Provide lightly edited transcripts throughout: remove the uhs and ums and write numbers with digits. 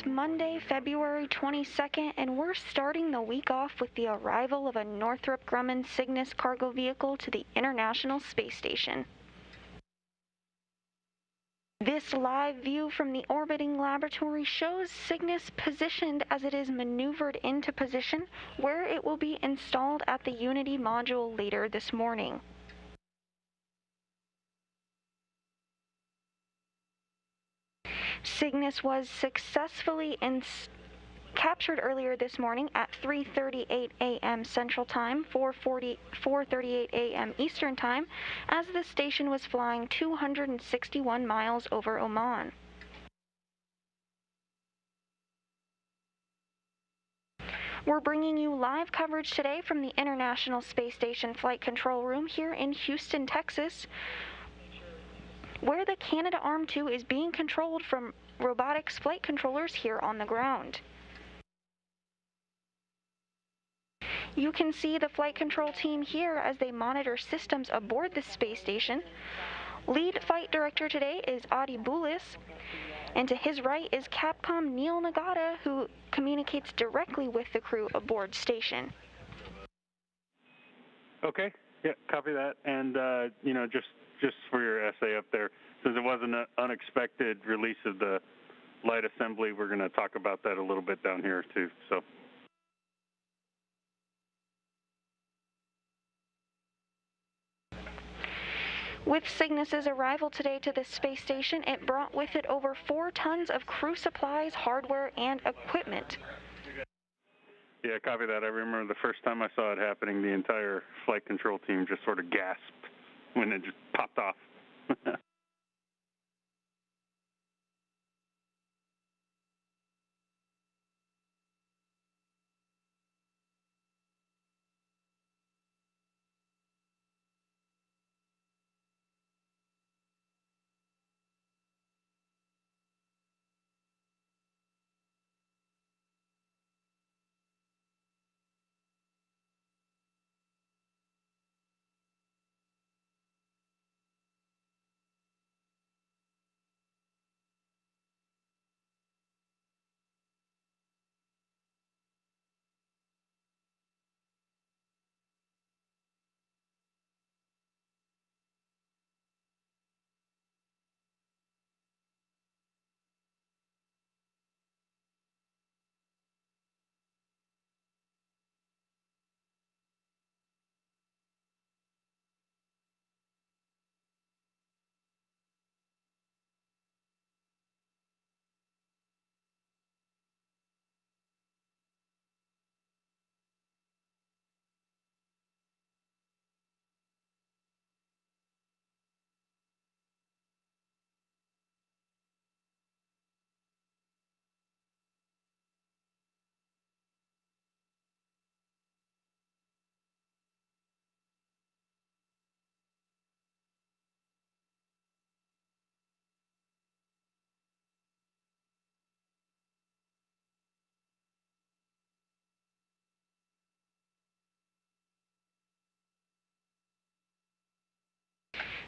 It's Monday, February 22nd, and we're starting the week off with the arrival of a Northrop Grumman Cygnus cargo vehicle to the International Space Station. This live view from the orbiting laboratory shows Cygnus positioned as it is maneuvered into position, where it will be installed at the Unity module later this morning. Cygnus was successfully captured earlier this morning at 3:38 a.m. Central Time, 4:38 a.m. Eastern Time, as the station was flying 261 miles over Oman. We're bringing you live coverage today from the International Space Station Flight Control Room here in Houston, Texas, where the Canadarm2 is being controlled from robotics flight controllers here on the ground. You can see the flight control team here as they monitor systems aboard the space station. Lead flight director today is Adi Boulis, and to his right is Capcom Neil Nagata, who communicates directly with the crew aboard station. Okay, yeah, copy that. And, just for your essay up there, since it was an unexpected release of the light assembly, we're going to talk about that a little bit down here, too. So. With Cygnus's arrival today to the space station, it brought with it over 4 tons of crew supplies, hardware, and equipment. Yeah, copy that. I remember the first time I saw it happening, the entire flight control team just sort of gasped when it just popped off.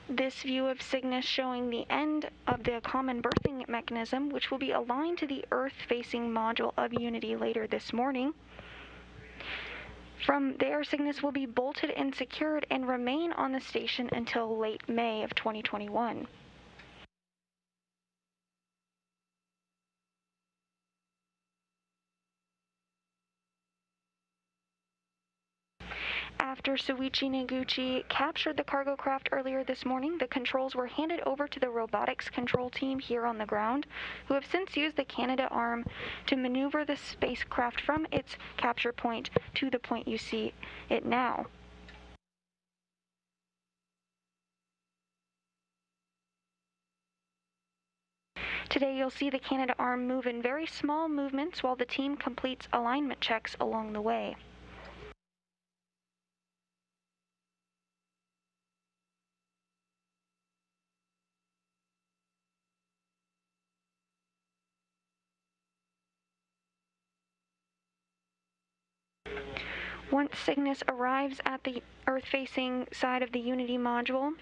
This view of Cygnus showing the end of the common berthing mechanism, which will be aligned to the Earth-facing module of Unity later this morning. From there, Cygnus will be bolted and secured and remain on the station until late May of 2021. After Soichi Noguchi captured the cargo craft earlier this morning, the controls were handed over to the robotics control team here on the ground, who have since used the Canadarm to maneuver the spacecraft from its capture point to the point you see it now. Today you'll see the Canadarm move in very small movements while the team completes alignment checks along the way. Once Cygnus arrives at the Earth-facing side of the Unity module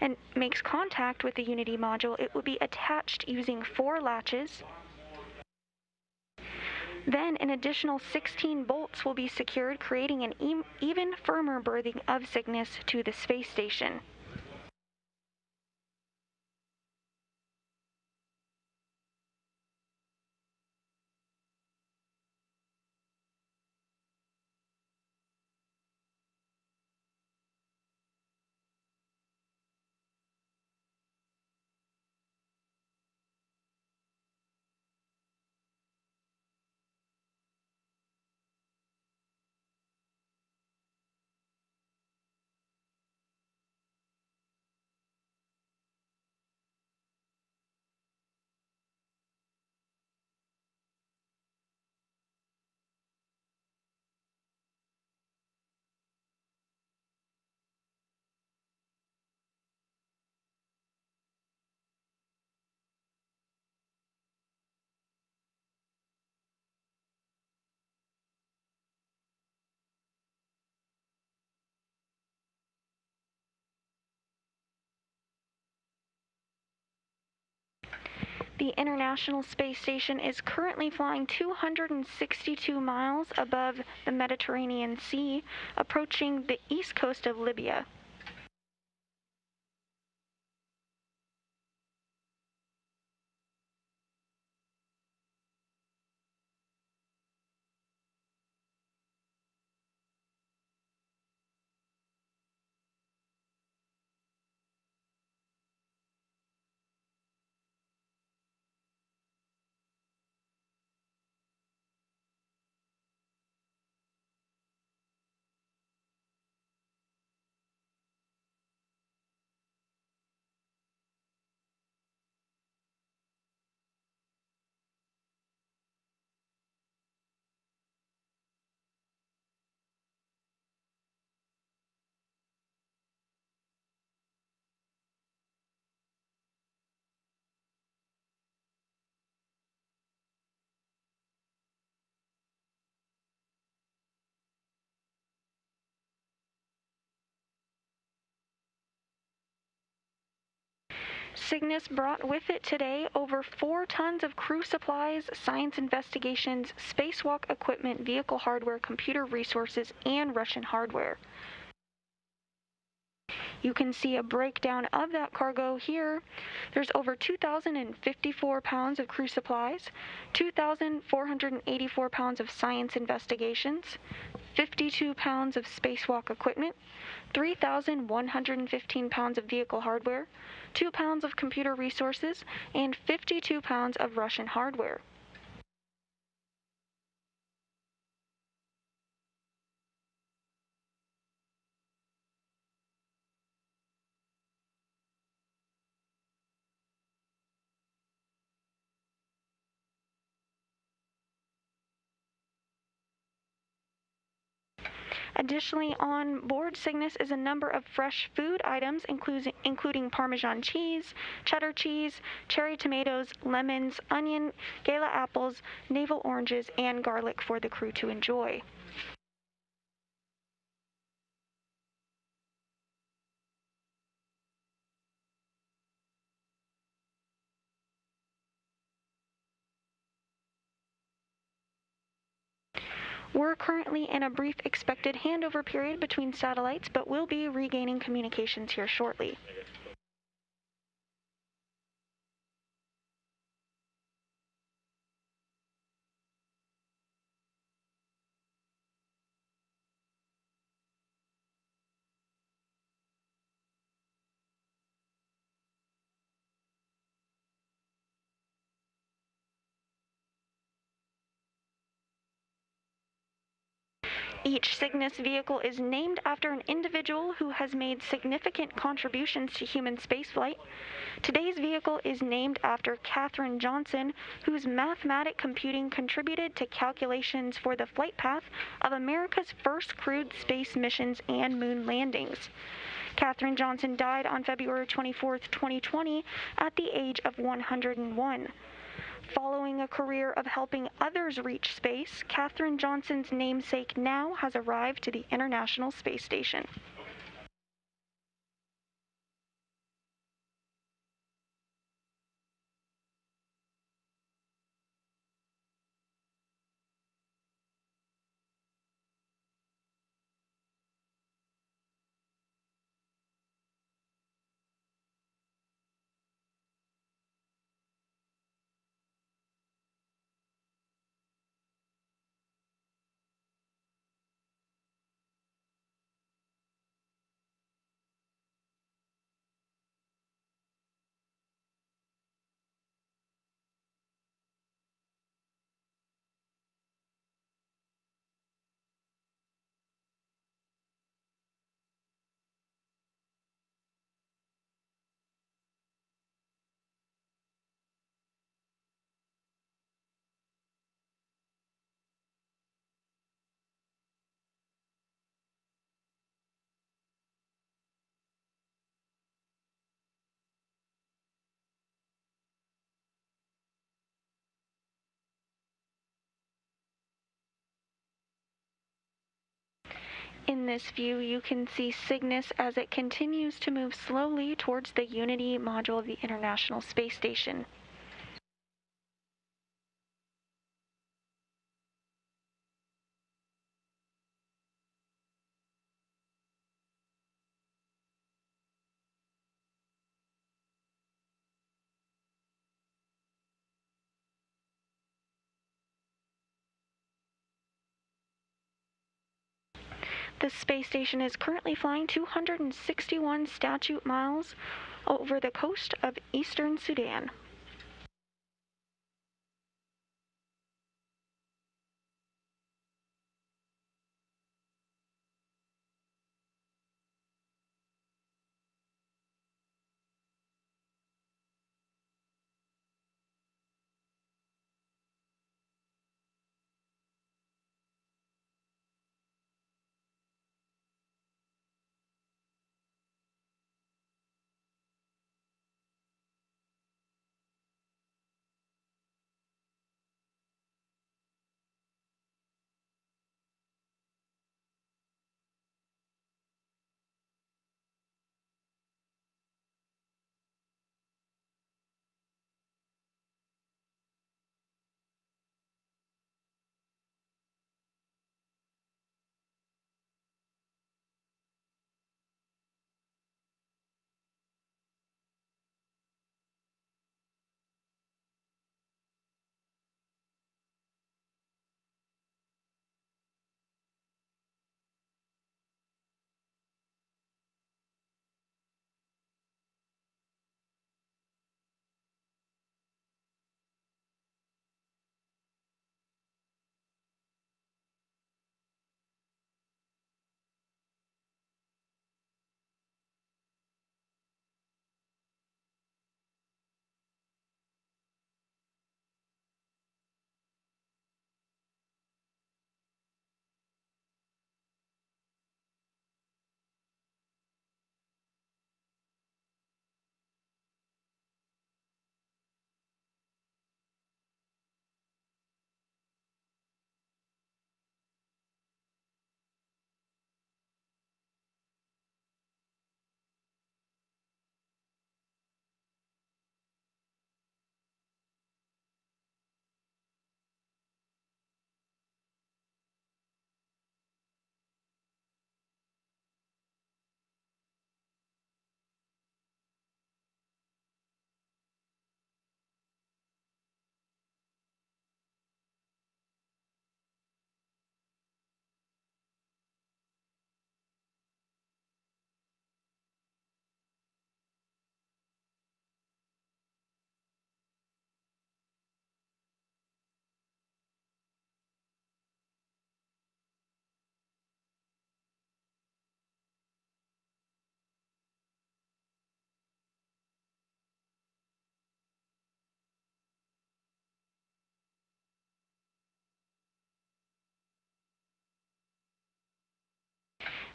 and makes contact with the Unity module, it will be attached using 4 latches. Then an additional 16 bolts will be secured, creating an even firmer berthing of Cygnus to the space station. The International Space Station is currently flying 262 miles above the Mediterranean Sea, approaching the east coast of Libya. Cygnus brought with it today over 4 tons of crew supplies, science investigations, spacewalk equipment, vehicle hardware, computer resources, and Russian hardware. You can see a breakdown of that cargo here. There's over 2,054 pounds of crew supplies, 2,484 pounds of science investigations, 52 pounds of spacewalk equipment, 3,115 pounds of vehicle hardware, 2 pounds of computer resources, and 52 pounds of Russian hardware. Additionally, on board Cygnus is a number of fresh food items, including Parmesan cheese, cheddar cheese, cherry tomatoes, lemons, onion, gala apples, navel oranges, and garlic for the crew to enjoy. We're currently in a brief expected handover period between satellites, but we'll be regaining communications here shortly. Each Cygnus vehicle is named after an individual who has made significant contributions to human spaceflight. Today's vehicle is named after Katherine Johnson, whose mathematic computing contributed to calculations for the flight path of America's first crewed space missions and moon landings. Katherine Johnson died on February 24, 2020, at the age of 101. Following a career of helping others reach space, Katherine Johnson's namesake now has arrived to the International Space Station. In this view, you can see Cygnus as it continues to move slowly towards the Unity module of the International Space Station. The space station is currently flying 261 statute miles over the coast of eastern Sudan.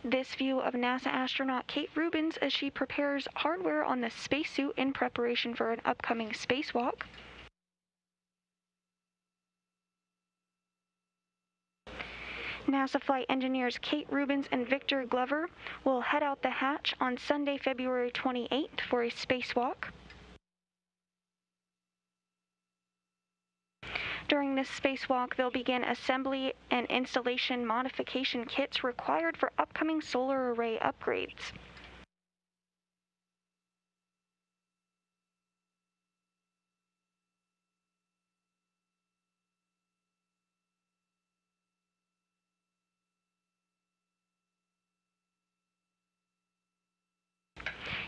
This view of NASA astronaut Kate Rubins as she prepares hardware on the spacesuit in preparation for an upcoming spacewalk. NASA flight engineers Kate Rubins and Victor Glover will head out the hatch on Sunday, February 28th for a spacewalk. During this spacewalk, they'll begin assembly and installation modification kits required for upcoming solar array upgrades.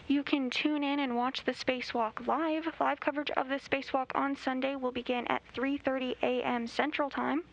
You can tune in and watch the spacewalk live. Live coverage of the spacewalk on Sunday will begin at 3:30 a.m. Central Time.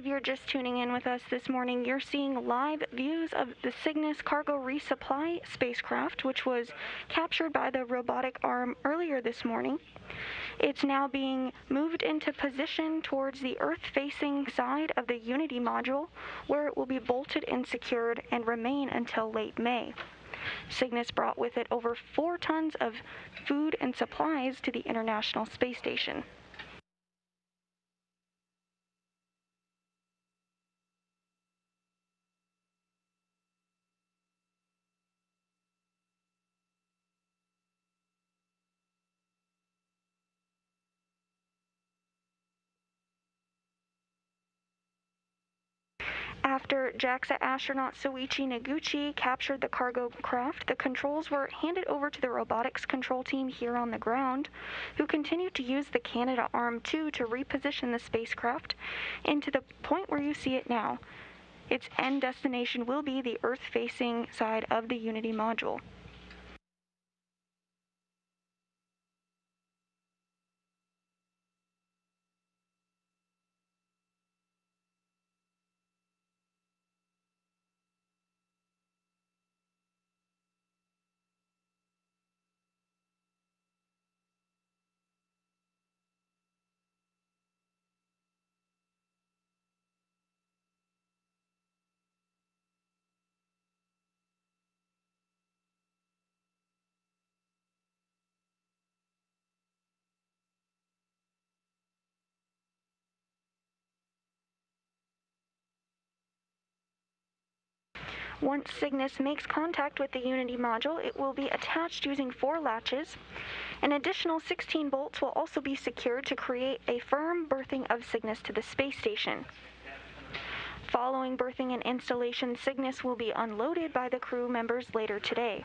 If you're just tuning in with us this morning, you're seeing live views of the Cygnus cargo resupply spacecraft, which was captured by the robotic arm earlier this morning. It's now being moved into position towards the Earth-facing side of the Unity module, where it will be bolted and secured and remain until late May. Cygnus brought with it over 4 tons of food and supplies to the International Space Station. After JAXA astronaut Soichi Noguchi captured the cargo craft, the controls were handed over to the robotics control team here on the ground, who continued to use the Canadarm2 to reposition the spacecraft into the point where you see it now. Its end destination will be the Earth-facing side of the Unity module. Once Cygnus makes contact with the Unity module, it will be attached using 4 latches. An additional 16 bolts will also be secured to create a firm berthing of Cygnus to the space station. Following berthing and installation, Cygnus will be unloaded by the crew members later today.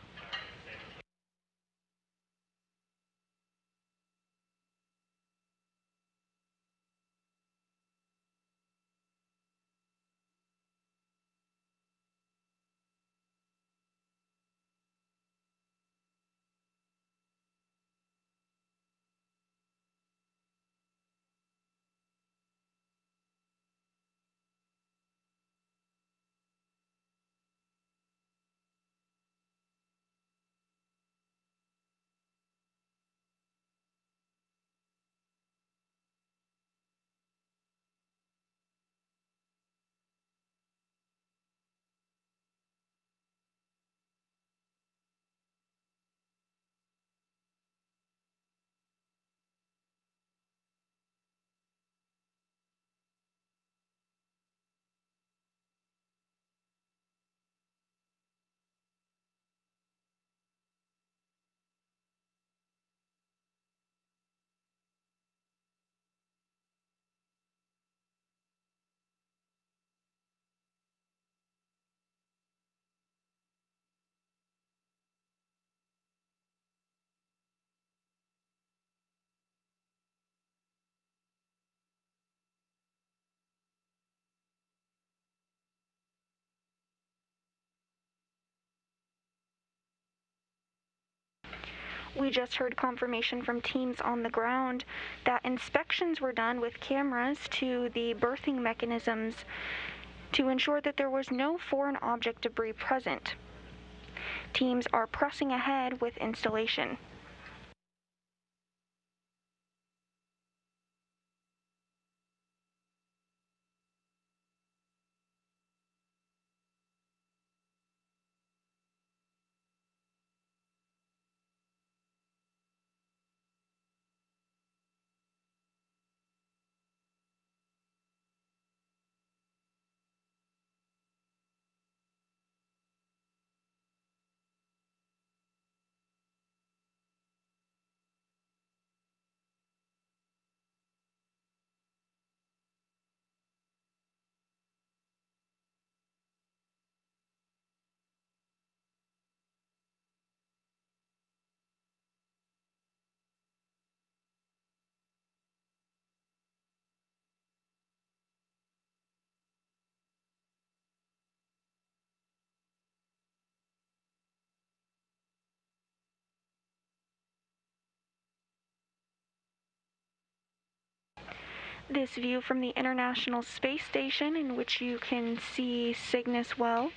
We just heard confirmation from teams on the ground that inspections were done with cameras to the berthing mechanisms to ensure that there was no foreign object debris present. Teams are pressing ahead with installation. This view from the International Space Station, in which you can see Cygnus well.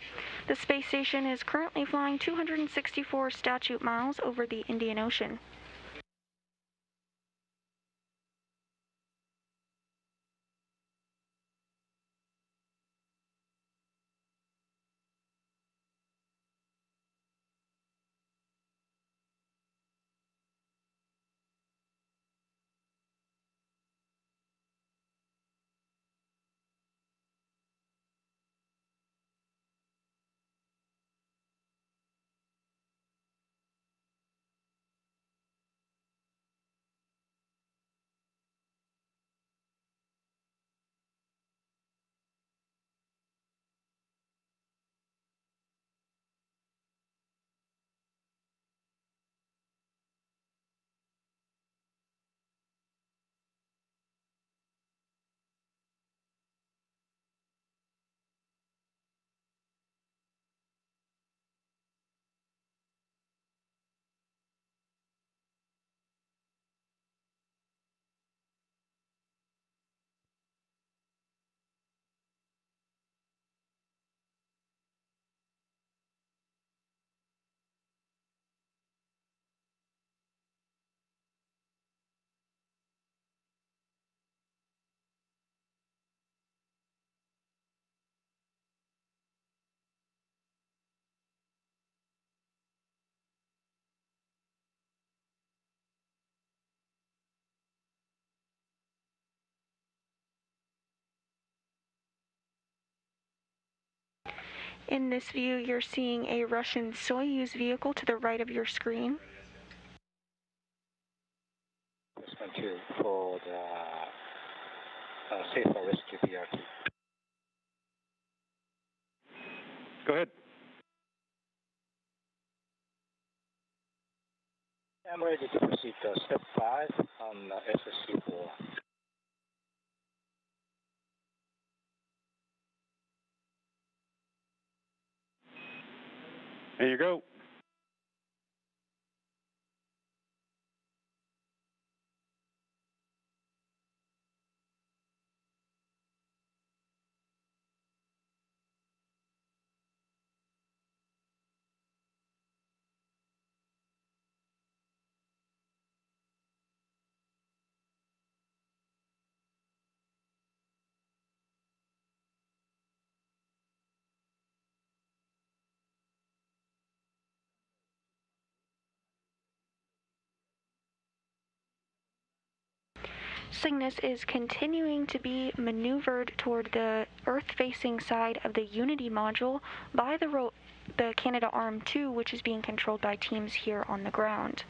The space station is currently flying 264 statute miles over the Indian Ocean. In this view, you're seeing a Russian Soyuz vehicle to the right of your screen. Thank you for the safe and rescue BRT. Go ahead. I'm ready to proceed to step 5 on SSC4. There you go. Cygnus is continuing to be maneuvered toward the Earth-facing side of the Unity module by the Canadarm2, which is being controlled by teams here on the ground.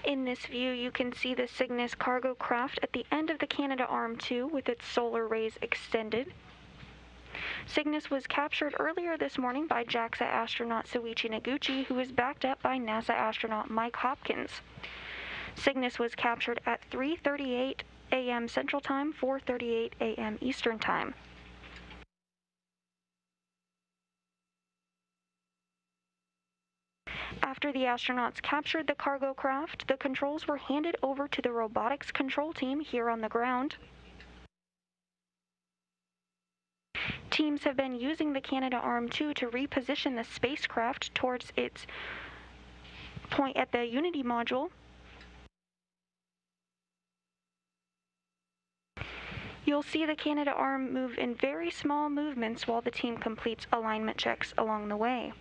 In this view, you can see the Cygnus cargo craft at the end of the Canadarm2 with its solar rays extended. Cygnus was captured earlier this morning by JAXA astronaut Soichi Noguchi, who is backed up by NASA astronaut Mike Hopkins. Cygnus was captured at 3:38 a.m. Central Time, 4:38 a.m. Eastern Time. After the astronauts captured the cargo craft, the controls were handed over to the robotics control team here on the ground. Teams have been using the Canadarm2 to reposition the spacecraft towards its point at the Unity module. You'll see the Canadarm move in very small movements while the team completes alignment checks along the way.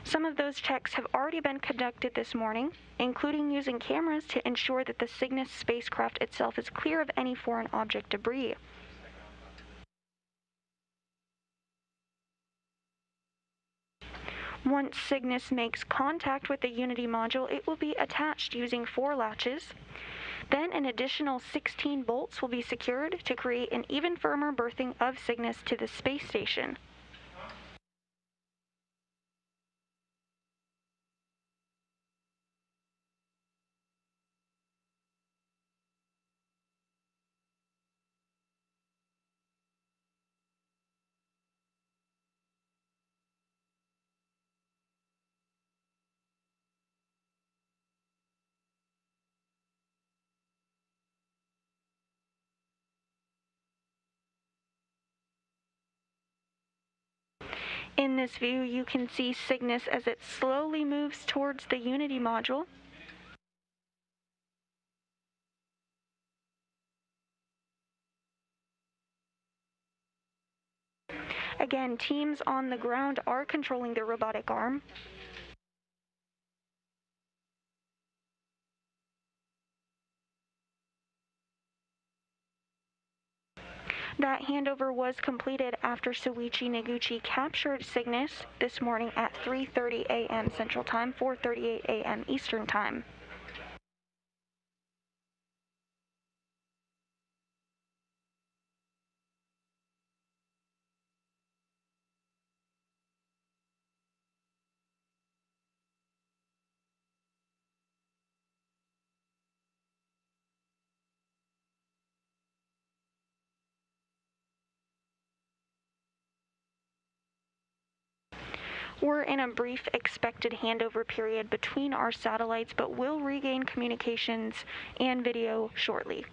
Some of those checks have already been conducted this morning, including using cameras to ensure that the Cygnus spacecraft itself is clear of any foreign object debris. Once Cygnus makes contact with the Unity module, it will be attached using 4 latches. Then an additional 16 bolts will be secured to create an even firmer berthing of Cygnus to the space station. In this view, you can see Cygnus as it slowly moves towards the Unity module. Again, teams on the ground are controlling the robotic arm. That handover was completed after Soichi Noguchi captured Cygnus this morning at 3:30 a.m. Central Time, 4:38 a.m. Eastern Time. We're in a brief expected handover period between our satellites, but will regain communications and video shortly.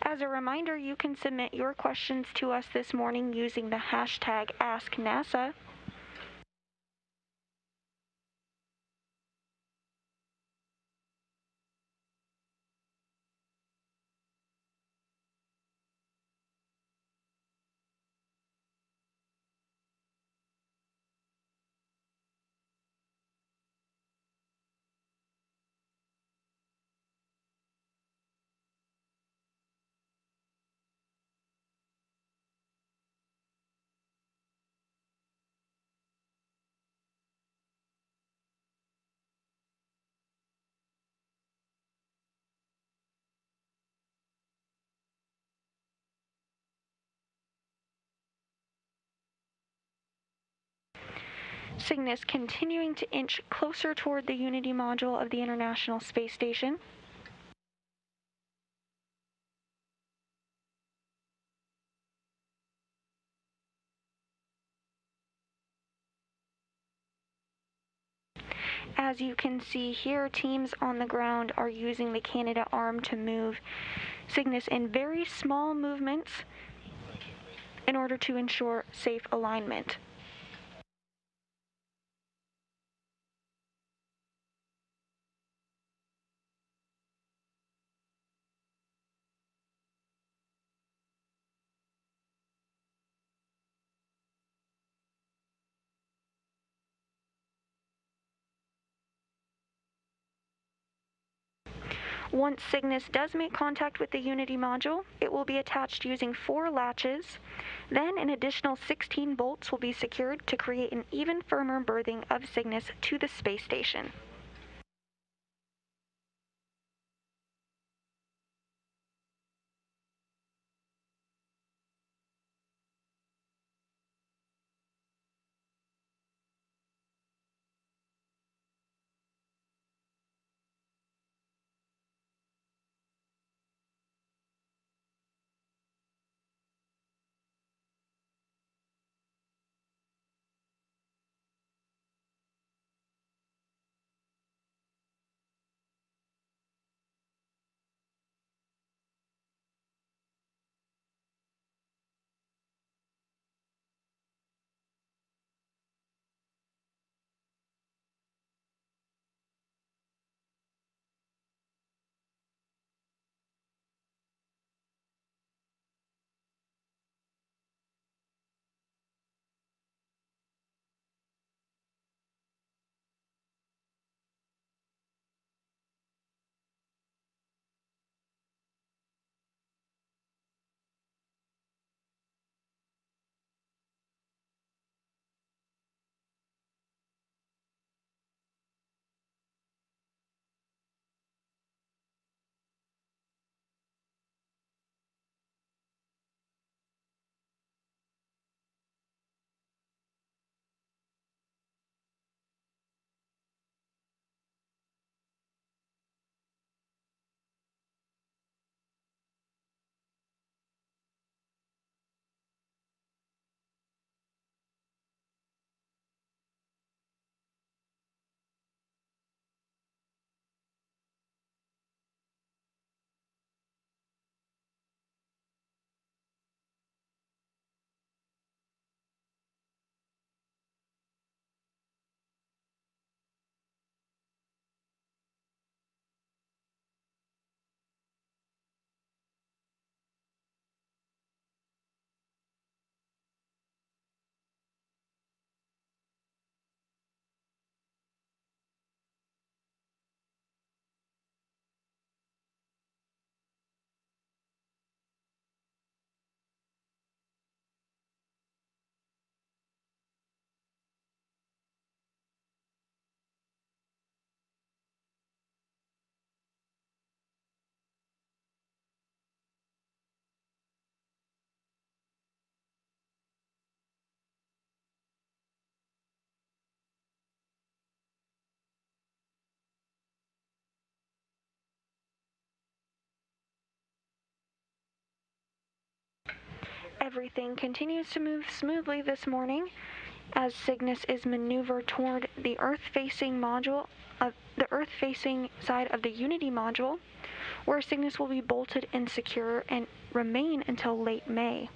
As a reminder, you can submit your questions to us this morning using the hashtag AskNASA. Cygnus continuing to inch closer toward the Unity module of the International Space Station. As you can see here, teams on the ground are using the Canadarm to move Cygnus in very small movements in order to ensure safe alignment. Once Cygnus does make contact with the Unity module, it will be attached using 4 latches. Then an additional 16 bolts will be secured to create an even firmer berthing of Cygnus to the space station. Everything continues to move smoothly this morning as Cygnus is maneuvered toward the Earth-facing side of the Unity module, where Cygnus will be bolted and secure and remain until late May.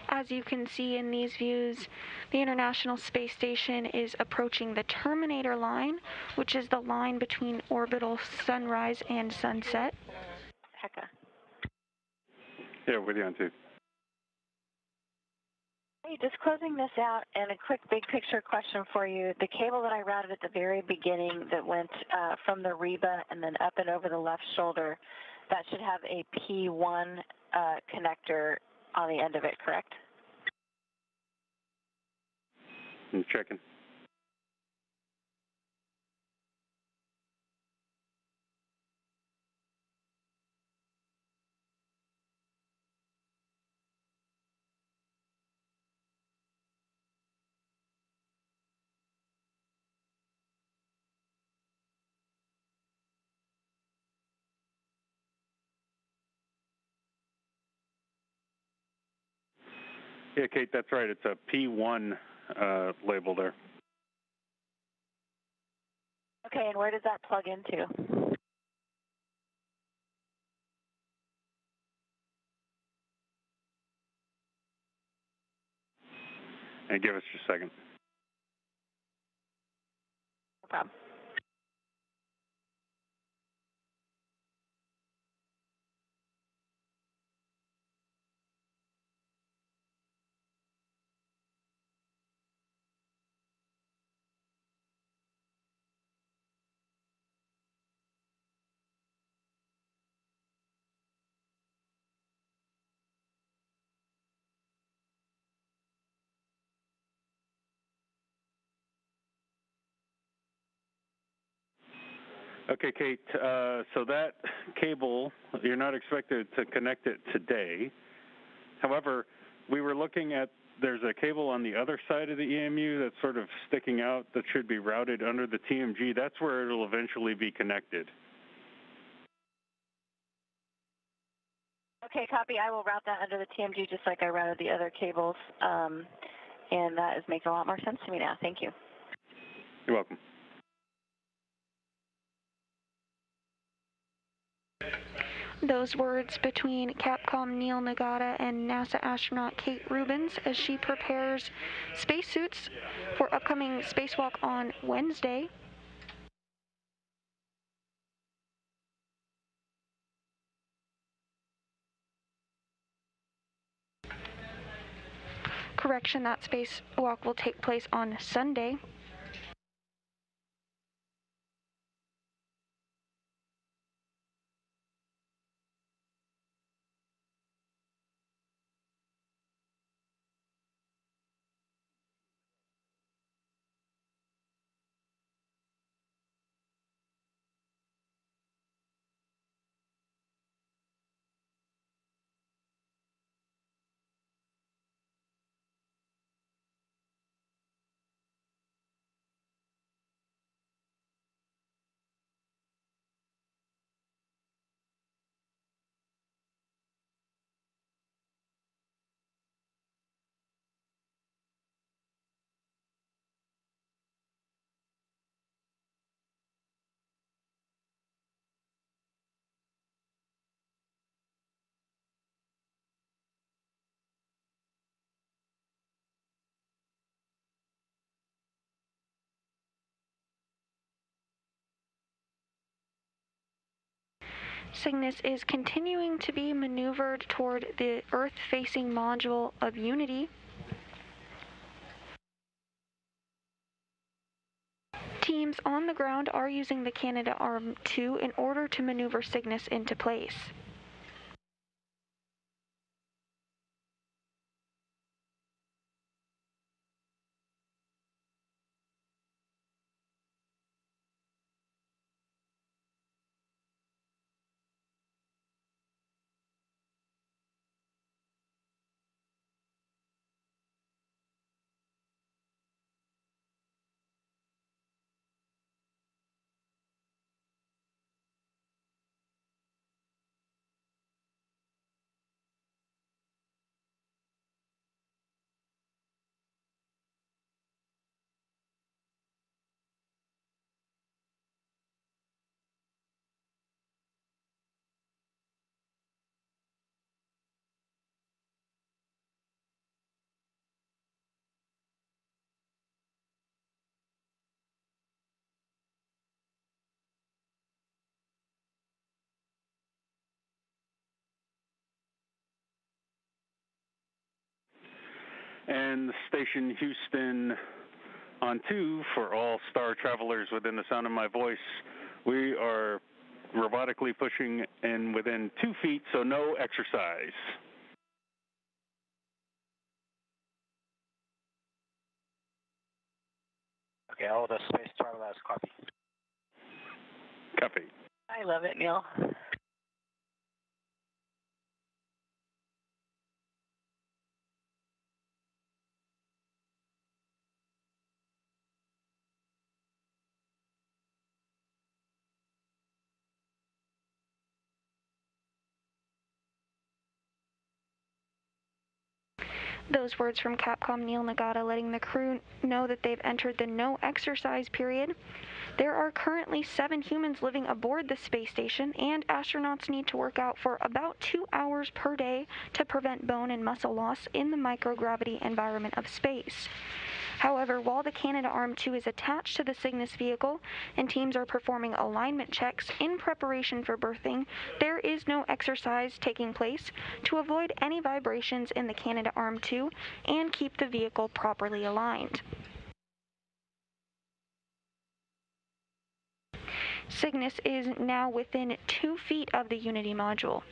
As you can see in these views, the International Space Station is approaching the terminator line, which is the line between orbital sunrise and sunset. Hecka. Yeah, with you on two. Hey, just closing this out, and a quick big picture question for you. The cable that I routed at the very beginning that went from the Reba and then up and over the left shoulder, that should have a P1 connector on the end of it, correct? I'm checking. Yeah, Kate, that's right. It's a P1 label there. Okay, and where does that plug into? And give us just a second. No problem. Okay, Kate, so that cable, you're not expected to connect it today. However, we were looking at, there's a cable on the other side of the EMU that's sort of sticking out that should be routed under the TMG. That's where it'll eventually be connected. Okay, copy. I will route that under the TMG just like I routed the other cables, and that is making a lot more sense to me now. Thank you. You're welcome. Those words between Capcom Neil Nagata and NASA astronaut Kate Rubins as she prepares spacesuits for upcoming spacewalk on Wednesday. Correction, that spacewalk will take place on Sunday. Cygnus is continuing to be maneuvered toward the Earth-facing module of Unity. Teams on the ground are using the Canadarm2 in order to maneuver Cygnus into place. And station Houston on 2 for all star travelers within the sound of my voice. We are robotically pushing in within 2 feet, so no exercise. Okay, all the space travelers copy. Copy. I love it, Neil. Those words from Capcom Neil Nagata letting the crew know that they've entered the no exercise period. There are currently 7 humans living aboard the space station, and astronauts need to work out for about 2 hours per day to prevent bone and muscle loss in the microgravity environment of space. However, while the Canadarm2 is attached to the Cygnus vehicle and teams are performing alignment checks in preparation for berthing, there is no exercise taking place to avoid any vibrations in the Canadarm2 and keep the vehicle properly aligned. Cygnus is now within 2 feet of the Unity module.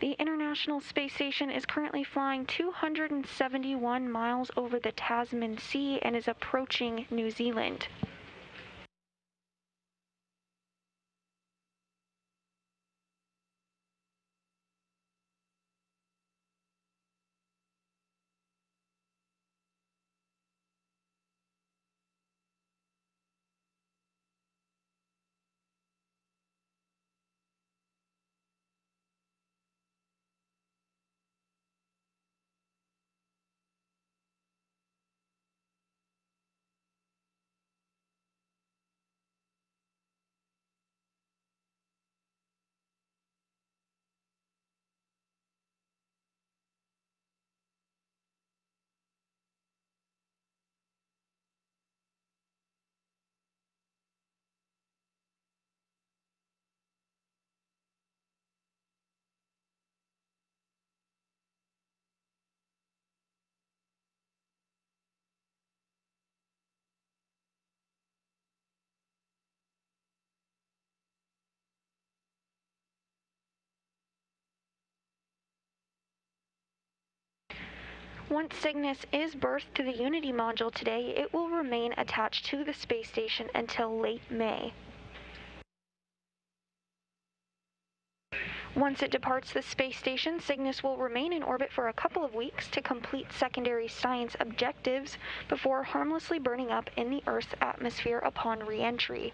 The International Space Station is currently flying 271 miles over the Tasman Sea and is approaching New Zealand. Once Cygnus is berthed to the Unity module today, it will remain attached to the space station until late May. Once it departs the space station, Cygnus will remain in orbit for a couple of weeks to complete secondary science objectives before harmlessly burning up in the Earth's atmosphere upon re-entry.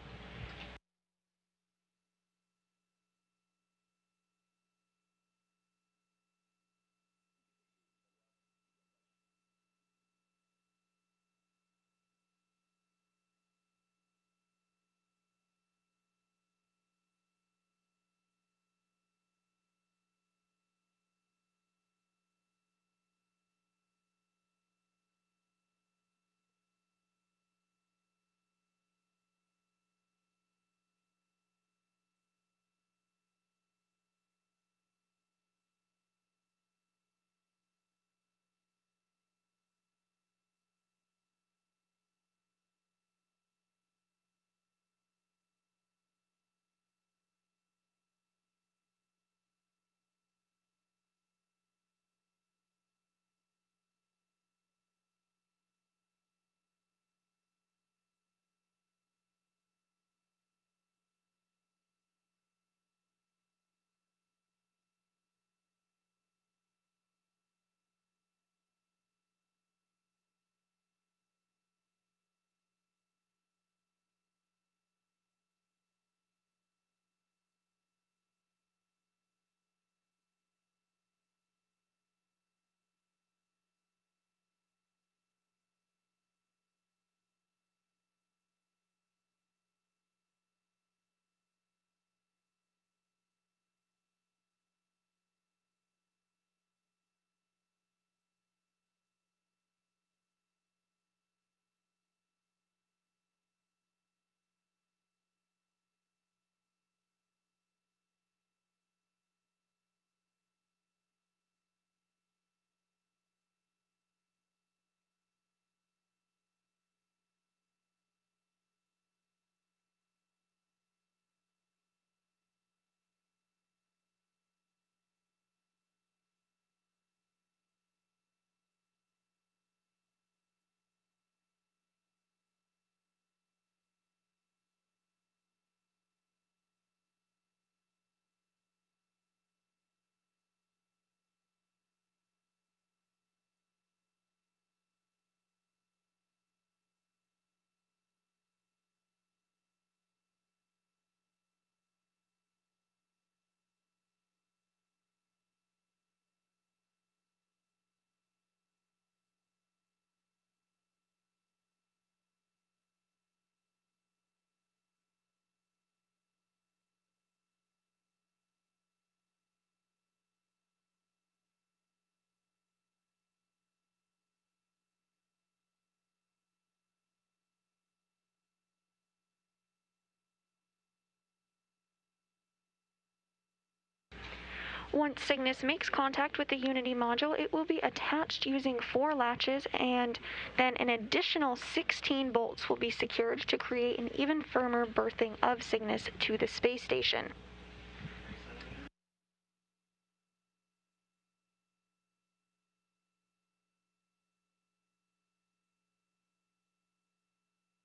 Once Cygnus makes contact with the Unity module, it will be attached using 4 latches, and then an additional 16 bolts will be secured to create an even firmer berthing of Cygnus to the space station.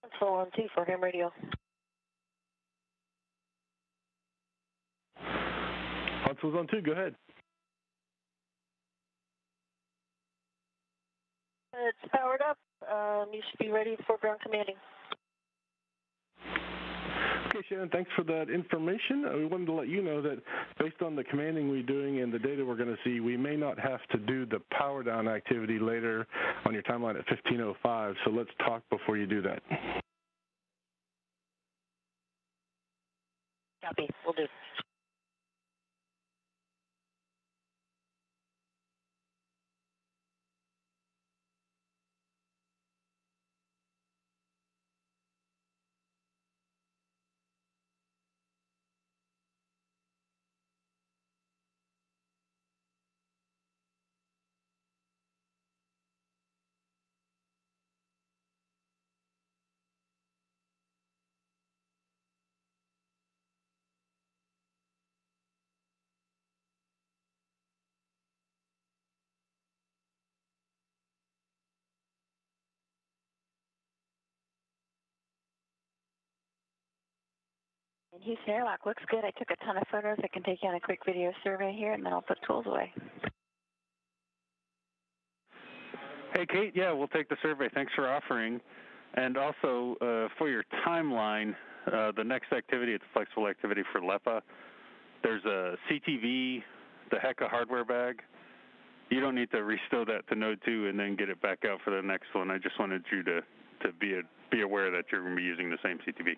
Control 1-2 for ham radio. Console's on 2, go ahead. It's powered up. You should be ready for ground commanding. Okay, Shannon, thanks for that information. We wanted to let you know that based on the commanding we're doing and the data we're going to see, we may not have to do the power down activity later on your timeline at 15:05, so let's talk before you do that. Copy, will do. And Houston airlock looks good. I took a ton of photos. I can take you on a quick video survey here, and then I'll put tools away. Hey, Kate, yeah, we'll take the survey. Thanks for offering. And also, for your timeline, the next activity, it's a flexible activity for LEPA. There's a CTV, the HECA hardware bag. You don't need to restow that to Node 2 and then get it back out for the next one. I just wanted you to be aware that you're going to be using the same CTV.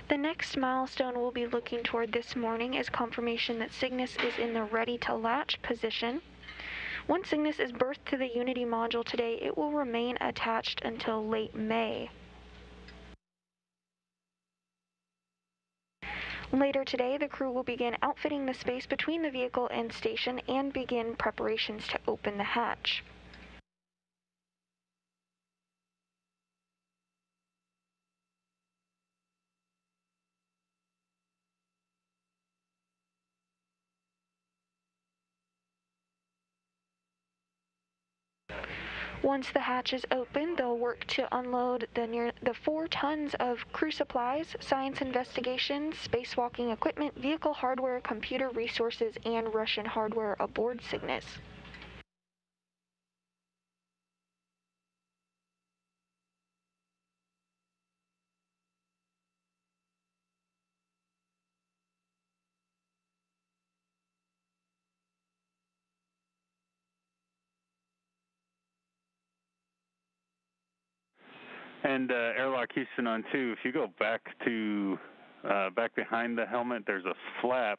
The next milestone we'll be looking toward this morning is confirmation that Cygnus is in the ready-to-latch position. Once Cygnus is berthed to the Unity module today, it will remain attached until late May. Later today, the crew will begin outfitting the space between the vehicle and station and begin preparations to open the hatch. Once the hatch is open, they'll work to unload the 4 tons of crew supplies, science investigations, spacewalking equipment, vehicle hardware, computer resources, and Russian hardware aboard Cygnus. And Airlock Houston on 2, if you go back to back behind the helmet, there's a flap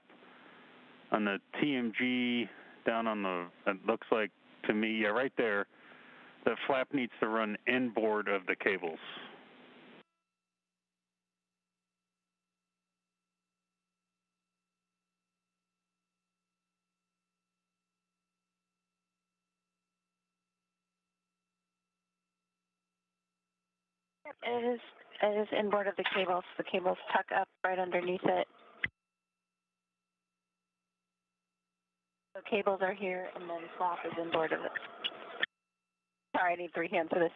on the TMG down on the, it looks like to me, yeah, right there. The flap needs to run inboard of the cables. It is inboard of the cables. The cables tuck up right underneath it. The cables are here, and then flap is inboard of it. Sorry, I need 3 hands for this.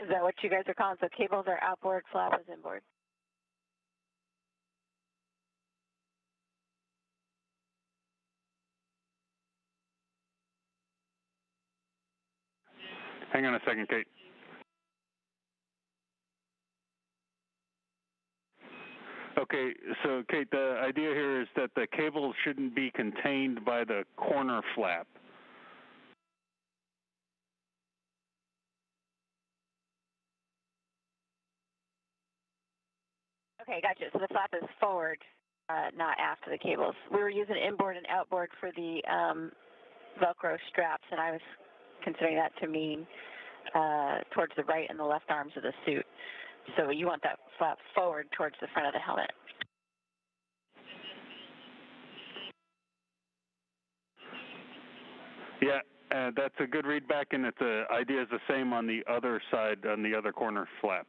Is that what you guys are calling? So cables are outboard, flap is inboard. Hang on a second, Kate. Okay, so Kate, the idea here is that the cable shouldn't be contained by the corner flap. Okay, gotcha. So the flap is forward, not after the cables. We were using inboard and outboard for the Velcro straps, and I was considering that to mean towards the right and the left arms of the suit. So you want that flap forward towards the front of the helmet. Yeah, that's a good readback, and the idea is the same on the other side, on the other corner flap.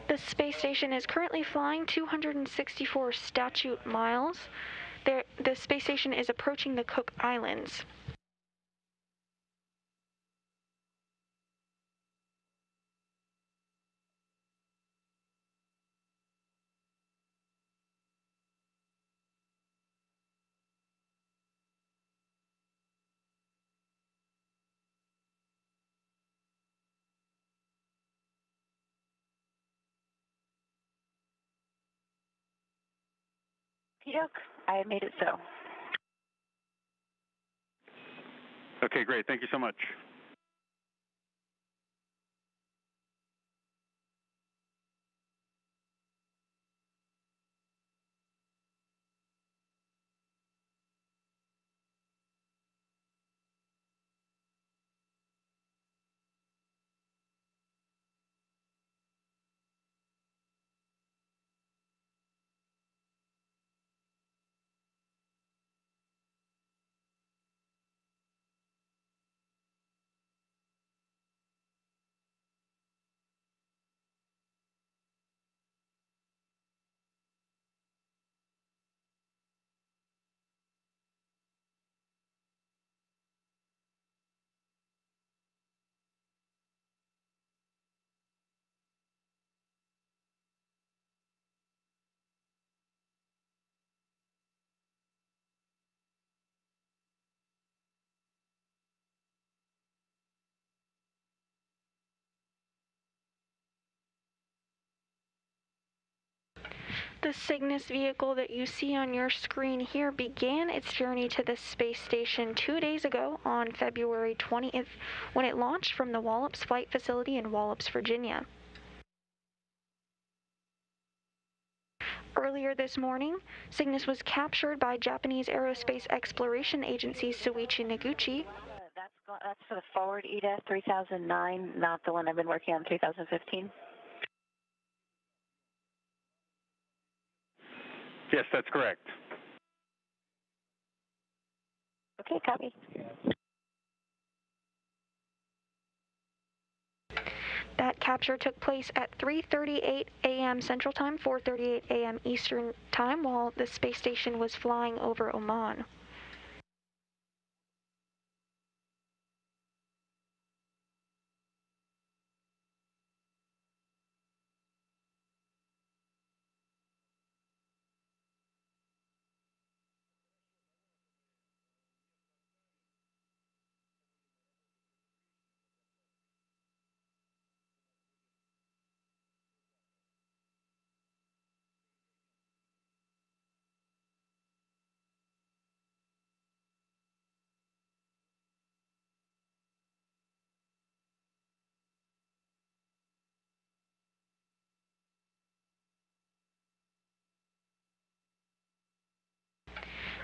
The space station is currently flying 264 statute miles. The space station is approaching the Cook Islands. Okey-doke. I have made it so. Okay, great. Thank you so much. The Cygnus vehicle that you see on your screen here began its journey to the space station 2 days ago on February 20th when it launched from the Wallops Flight Facility in Wallops, Virginia. Earlier this morning, Cygnus was captured by Japanese Aerospace Exploration Agency Soichi Noguchi. That's for the forward EDA 3009, not the one I've been working on 3015. Yes, that's correct. Okay, copy. That capture took place at 3:38 a.m. Central Time, 4:38 a.m. Eastern Time, while the space station was flying over Oman.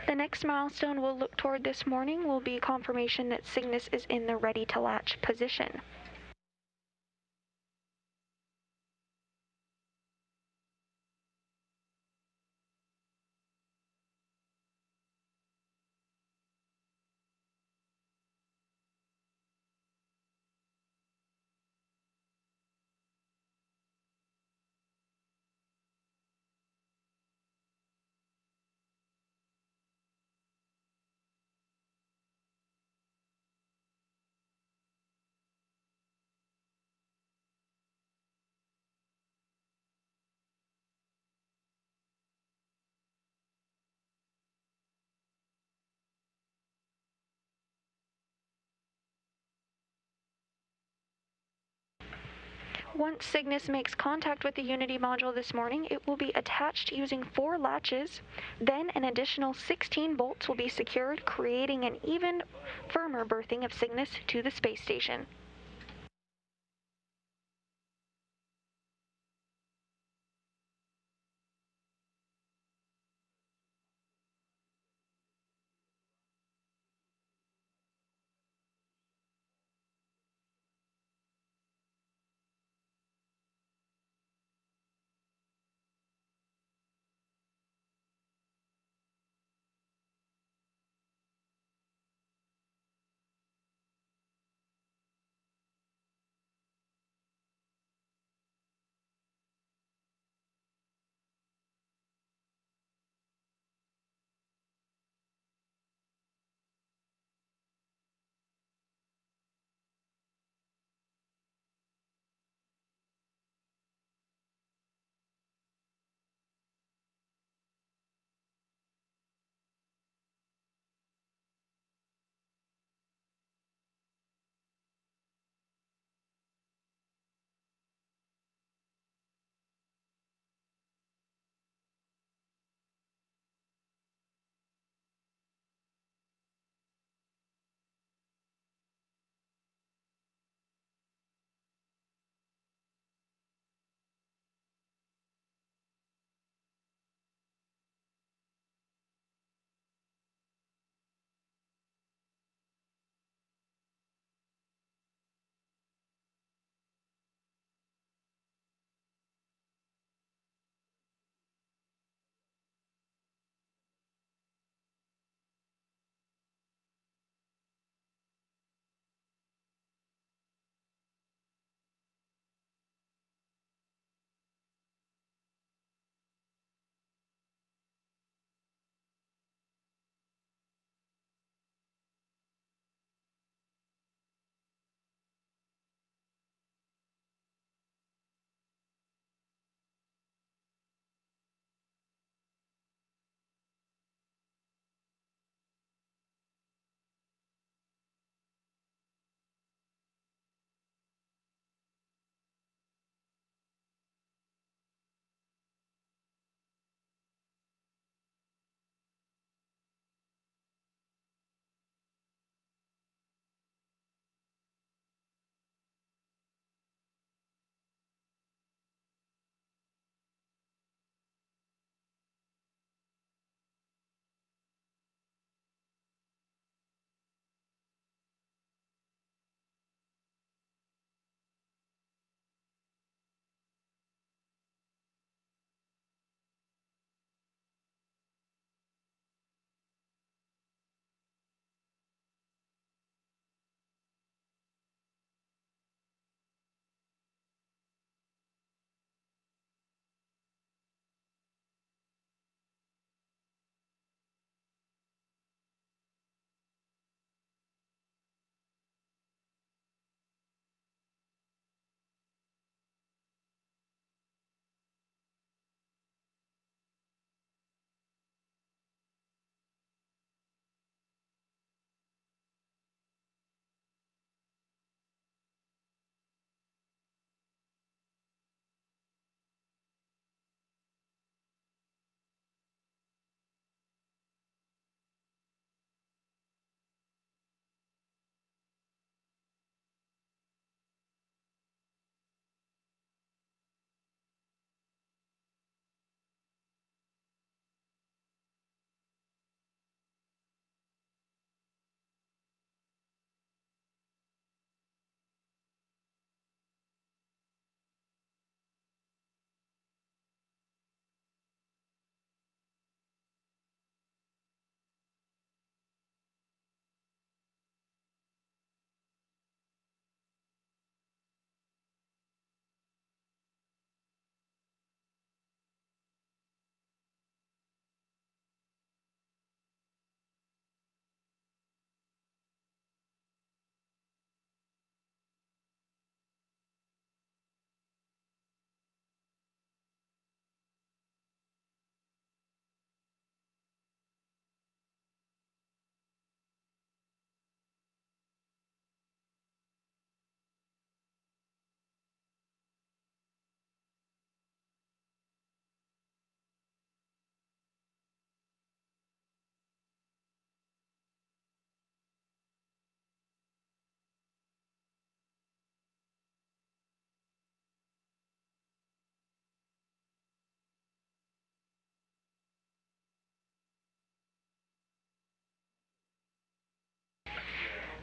The next milestone we'll look toward this morning will be confirmation that Cygnus is in the ready-to-latch position. Once Cygnus makes contact with the Unity module this morning, it will be attached using 4 latches. Then an additional 16 bolts will be secured, creating an even firmer berthing of Cygnus to the space station.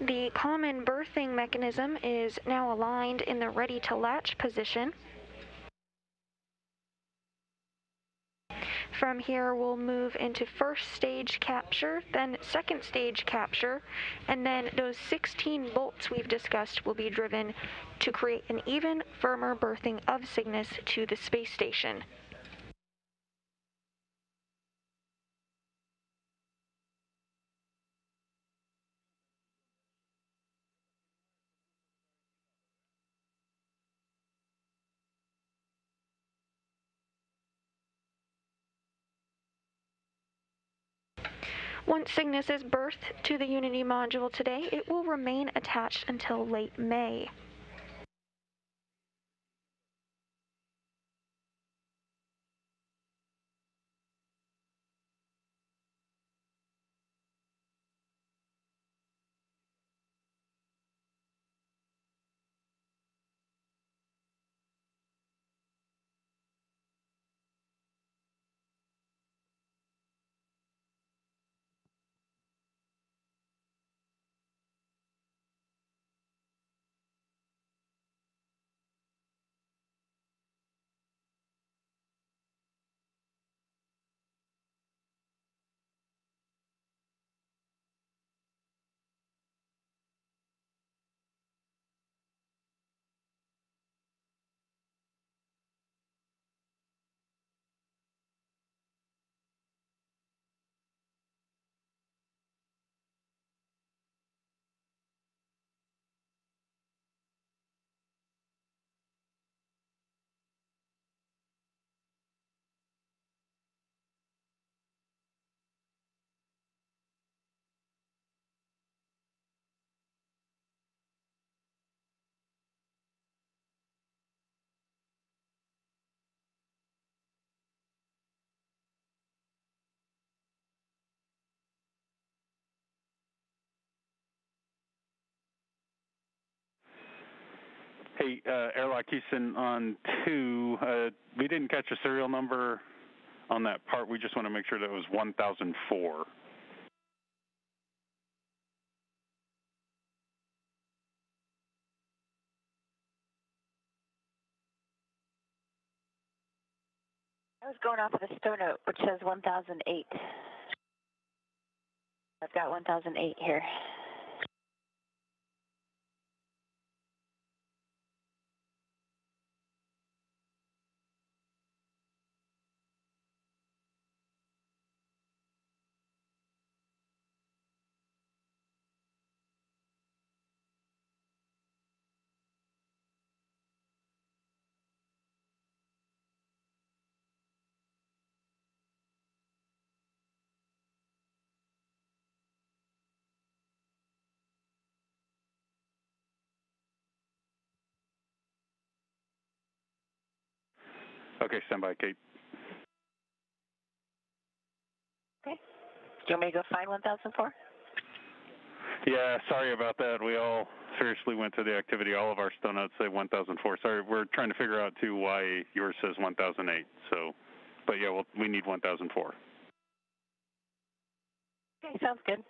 The common berthing mechanism is now aligned in the ready to latch position. From here, we'll move into first stage capture, then second stage capture, and then those 16 bolts we've discussed will be driven to create an even, firmer berthing of Cygnus to the space station. Once Cygnus is berthed to the Unity module today, it will remain attached until late May. Hey, Airlock Houston on 2, we didn't catch a serial number on that part. We just want to make sure that it was 1004. I was going off of the stow note, which says 1008. I've got 1008 here. Okay, stand by, Kate. Okay. Do you want me to go find 1004? Yeah, sorry about that. We all seriously went to the activity. All of our stow notes say 1004. Sorry, we're trying to figure out, too, why yours says 1008. So, but yeah, we need 1004. Okay, sounds good.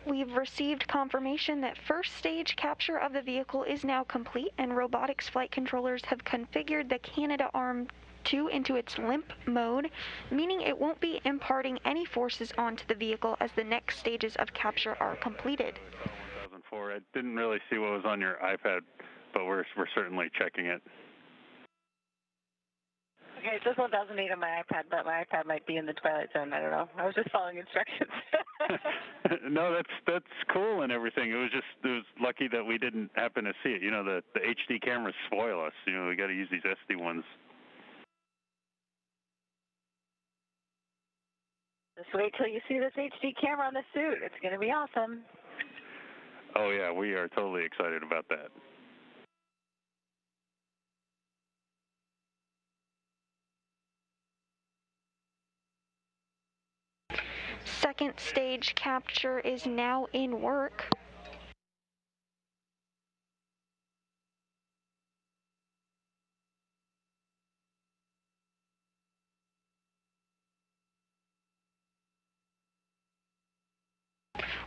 We've received confirmation that first stage capture of the vehicle is now complete, and robotics flight controllers have configured the Canadarm2 into its limp mode, meaning it won't be imparting any forces onto the vehicle as the next stages of capture are completed. 1004. I didn't really see what was on your iPad, but we're certainly checking it. Okay, this one doesn't need on my iPad, but my iPad might be in the twilight zone. I don't know. I was just following instructions. No, that's cool and everything. It was lucky that we didn't happen to see it. You know, the HD cameras spoil us. You know, we got to use these SD ones. Just wait till you see this HD camera on the suit. It's going to be awesome. Oh yeah, we are totally excited about that. Second stage capture is now in work.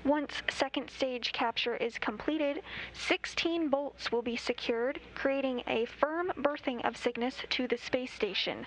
Once second stage capture is completed, 16 bolts will be secured, creating a firm berthing of Cygnus to the space station.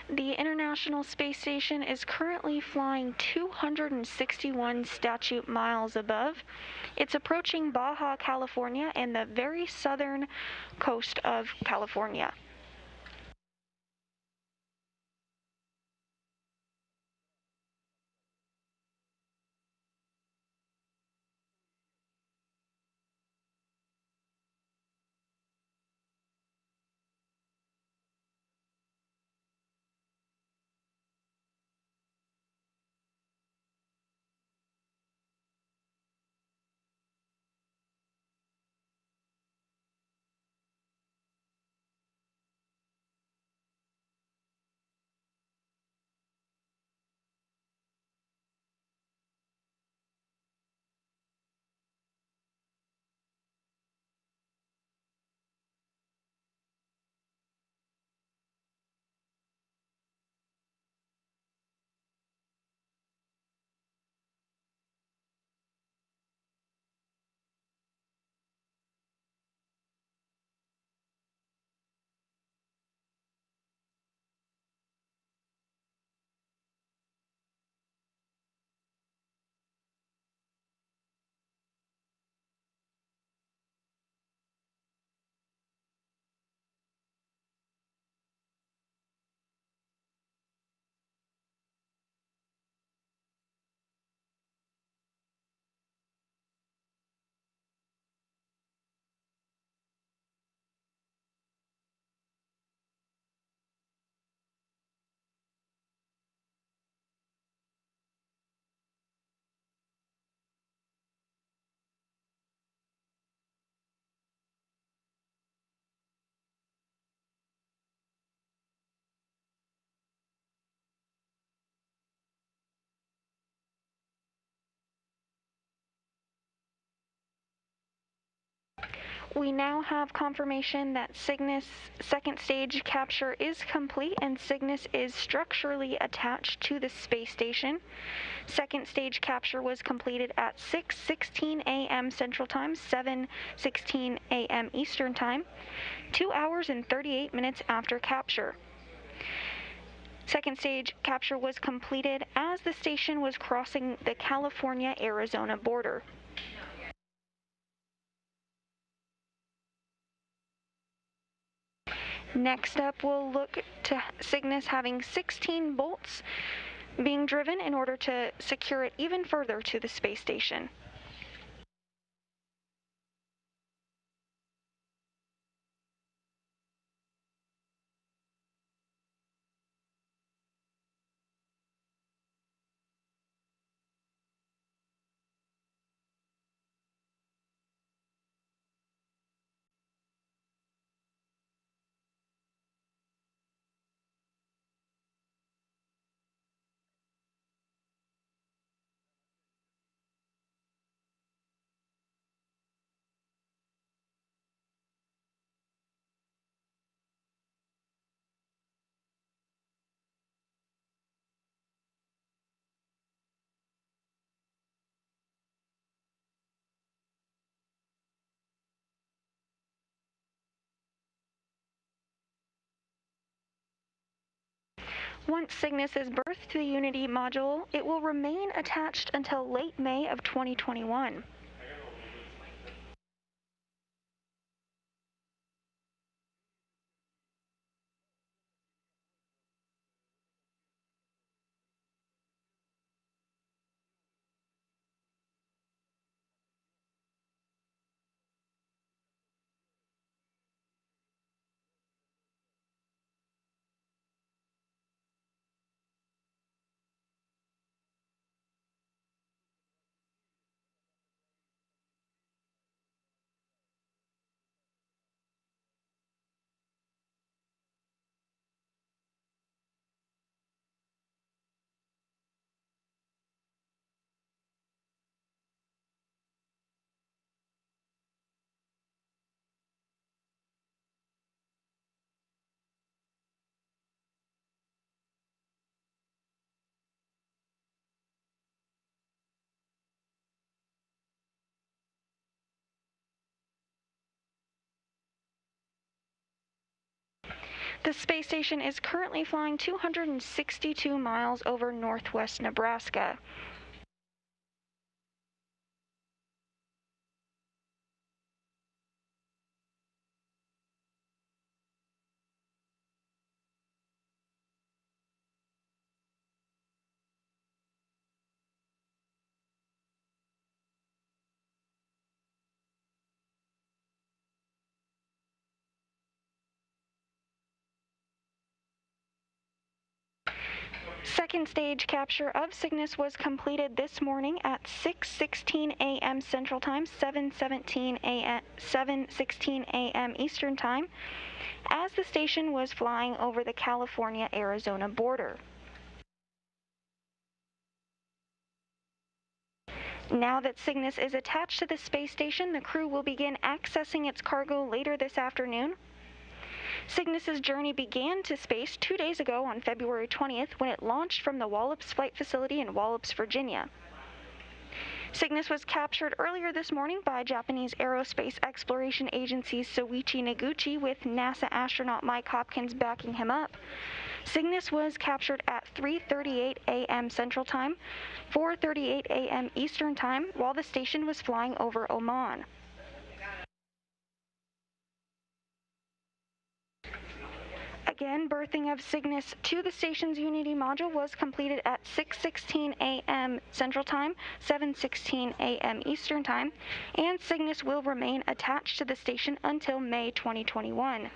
The International Space Station is currently flying 261 statute miles above. It's approaching Baja California and the very southern coast of California. We now have confirmation that Cygnus second stage capture is complete and Cygnus is structurally attached to the space station. Second stage capture was completed at 6:16 a.m. Central Time, 7:16 a.m. Eastern Time, 2 hours and 38 minutes after capture. Second stage capture was completed as the station was crossing the California-Arizona border. Next up, we'll look to Cygnus having 16 bolts being driven in order to secure it even further to the space station. Once Cygnus is berthed to the Unity module, it will remain attached until late May of 2021. The space station is currently flying 262 miles over northwest Nebraska. Second stage capture of Cygnus was completed this morning at 6:16 a.m. Central Time, 7:16 a.m. Eastern Time, as the station was flying over the California-Arizona border. Now that Cygnus is attached to the space station, the crew will begin accessing its cargo later this afternoon. Cygnus's journey began to space 2 days ago on February 20th when it launched from the Wallops Flight Facility in Wallops, Virginia. Cygnus was captured earlier this morning by Japanese Aerospace Exploration Agency's Soichi Noguchi with NASA astronaut Mike Hopkins backing him up. Cygnus was captured at 3:38 a.m. Central Time, 4:38 a.m. Eastern Time, while the station was flying over Oman. Again, berthing of Cygnus to the station's Unity module was completed at 6:16 a.m. Central Time, 7:16 a.m. Eastern Time, and Cygnus will remain attached to the station until May 2021.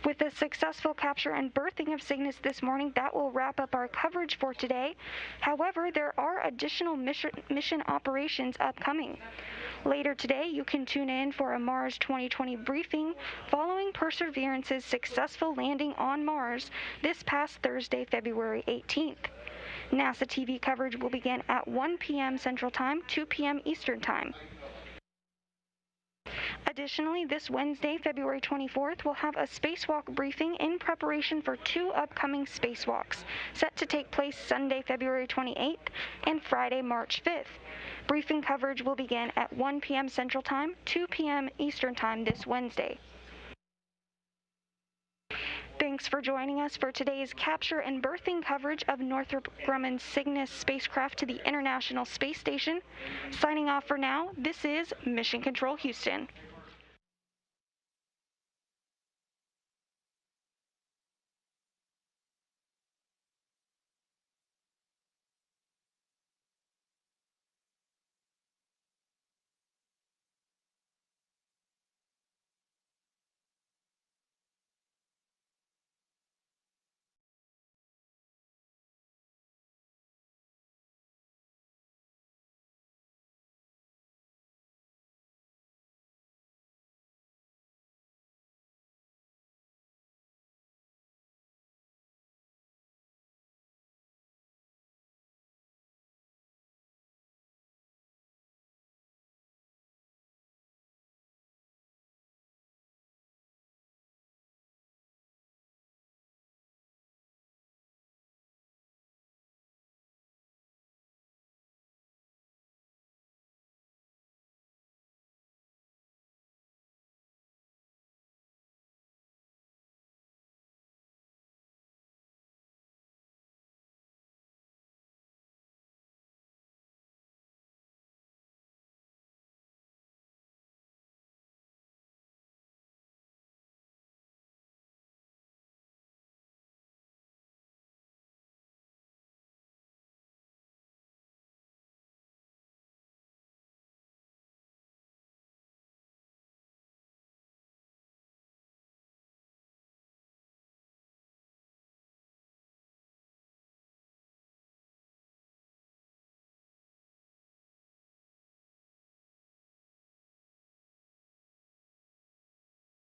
With the successful capture and berthing of Cygnus this morning, that will wrap up our coverage for today. However, there are additional mission operations upcoming. Later today, you can tune in for a Mars 2020 briefing following Perseverance's successful landing on Mars this past Thursday, February 18th. NASA TV coverage will begin at 1 p.m. Central Time, 2 p.m. Eastern Time. Additionally, this Wednesday, February 24th, we'll have a spacewalk briefing in preparation for 2 upcoming spacewalks, set to take place Sunday, February 28th and Friday, March 5th. Briefing coverage will begin at 1 p.m. Central Time, 2 p.m. Eastern Time this Wednesday. Thanks for joining us for today's capture and berthing coverage of Northrop Grumman's Cygnus spacecraft to the International Space Station. Signing off for now, this is Mission Control Houston.